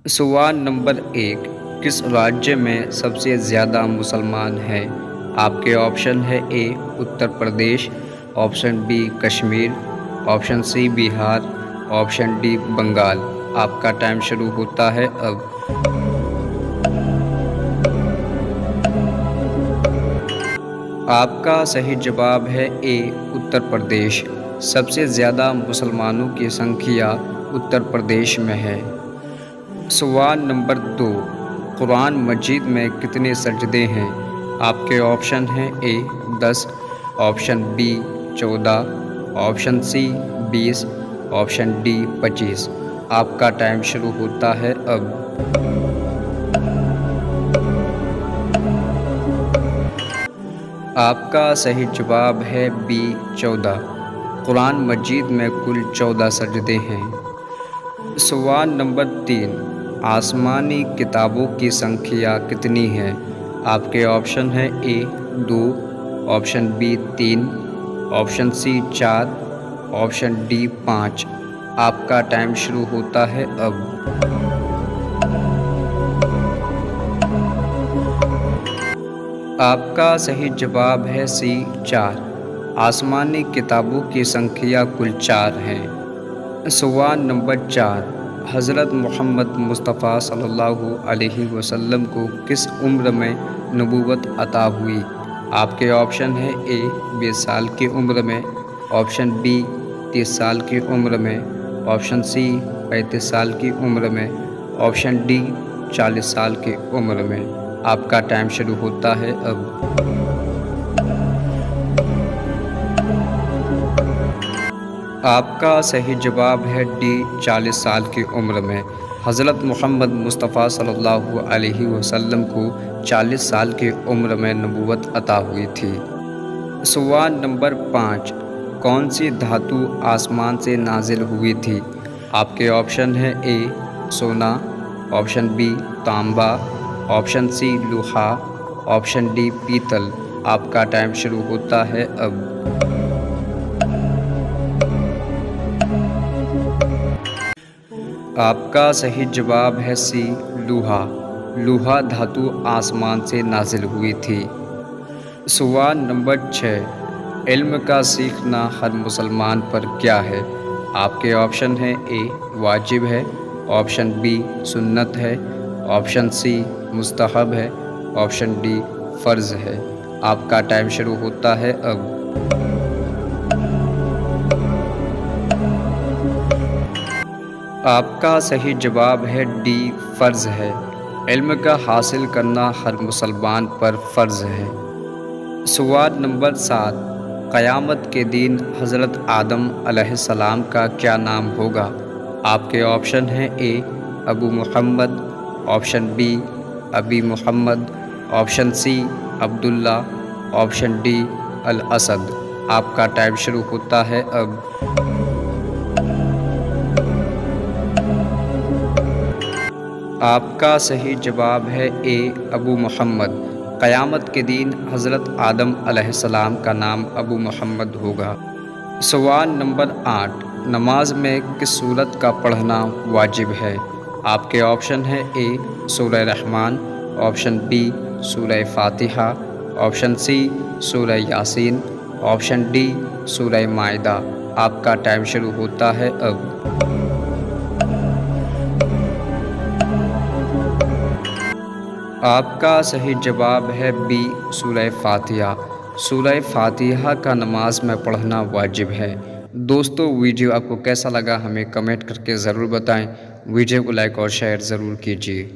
سوال نمبر 1، کس راجیہ میں سب سے زیادہ مسلمان ہیں؟ آپ کے آپشن ہے A Uttar Pradesh, option B Kashmir, option C Bihar, option D Bengal. آپ کا ٹائم شروع ہوتا ہے اب۔ آپ کا صحیح جواب ہے اے اتر پردیش۔ سب سے زیادہ مسلمانوں کی سنکھیا اتر پردیش میں ہے۔ سوال نمبر 2، قرآن مجید میں کتنے سجدے ہیں؟ آپ کے آپشن ہیں A 10، option B 14، option C 20، option D 25۔ آپ کا ٹائم شروع ہوتا ہے اب۔ آپ کا صحیح جواب ہے بی 14۔ قرآن مجید میں کل 14 سجدے ہیں۔ سوال نمبر 3، آسمانی کتابوں کی سنکھیا کتنی ہے؟ آپ کے آپشن ہیں A 2، option B 3، option C 4، option D 5۔ آپ کا ٹائم شروع ہوتا ہے اب۔ آپ کا صحیح جواب ہے سی 4۔ آسمانی کتابوں کی سنکھیا کل 4 ہیں۔ سوال نمبر 4، حضرت محمد مصطفیٰ صلی اللہ علیہ وسلم کو کس عمر میں نبوت عطا ہوئی؟ آپ کے آپشن ہیں اے 20 سال کی عمر میں، آپشن بی 30 سال کی عمر میں، آپشن سی 35 سال کی عمر میں، آپشن ڈی 40 سال کی عمر میں۔ آپ کا ٹائم شروع ہوتا ہے اب۔ آپ کا صحیح جواب ہے ڈی 40 سال کی عمر میں۔ حضرت محمد مصطفیٰ صلی اللہ علیہ وسلم کو 40 سال کی عمر میں نبوت عطا ہوئی تھی۔ سوال نمبر 5، کون سی دھاتو آسمان سے نازل ہوئی تھی؟ آپ کے آپشن ہیں اے سونا، آپشن بی تانبا، آپشن سی لوہا، آپشن ڈی پیتل۔ آپ کا ٹائم شروع ہوتا ہے اب۔ آپ کا صحیح جواب ہے سی لوہا۔ لوہا دھاتو آسمان سے نازل ہوئی تھی۔ سوال نمبر 6، علم کا سیکھنا ہر مسلمان پر کیا ہے؟ آپ کے آپشن ہیں اے واجب ہے، آپشن بی سنت ہے، آپشن سی مستحب ہے، آپشن ڈی فرض ہے۔ آپ کا ٹائم شروع ہوتا ہے اب۔ آپ کا صحیح جواب ہے ڈی فرض ہے۔ علم کا حاصل کرنا ہر مسلمان پر فرض ہے۔ سوال نمبر 7، قیامت کے دن حضرت آدم علیہ السلام کا کیا نام ہوگا؟ آپ کے آپشن ہیں اے ابو محمد، آپشن بی ابی محمد، آپشن سی عبداللہ، آپشن ڈی الاسد۔ آپ کا ٹائم شروع ہوتا ہے اب۔ آپ کا صحیح جواب ہے اے ابو محمد۔ قیامت کے دن حضرت آدم علیہ السلام کا نام ابو محمد ہوگا۔ سوال نمبر 8، نماز میں کس سورت کا پڑھنا واجب ہے؟ آپ کے آپشن ہیں اے سورہ رحمان، آپشن بی سورہ فاتحہ، آپشن سی سورہ یاسین، آپشن ڈی سورہ مائدہ۔ آپ کا ٹائم شروع ہوتا ہے اب۔ آپ کا صحیح جواب ہے بی سورہ فاتحہ۔ سورہ فاتحہ کا نماز میں پڑھنا واجب ہے۔ دوستو، ویڈیو آپ کو کیسا لگا ہمیں کمنٹ کر کے ضرور بتائیں۔ ویڈیو کو لائک اور شیئر ضرور کیجیے۔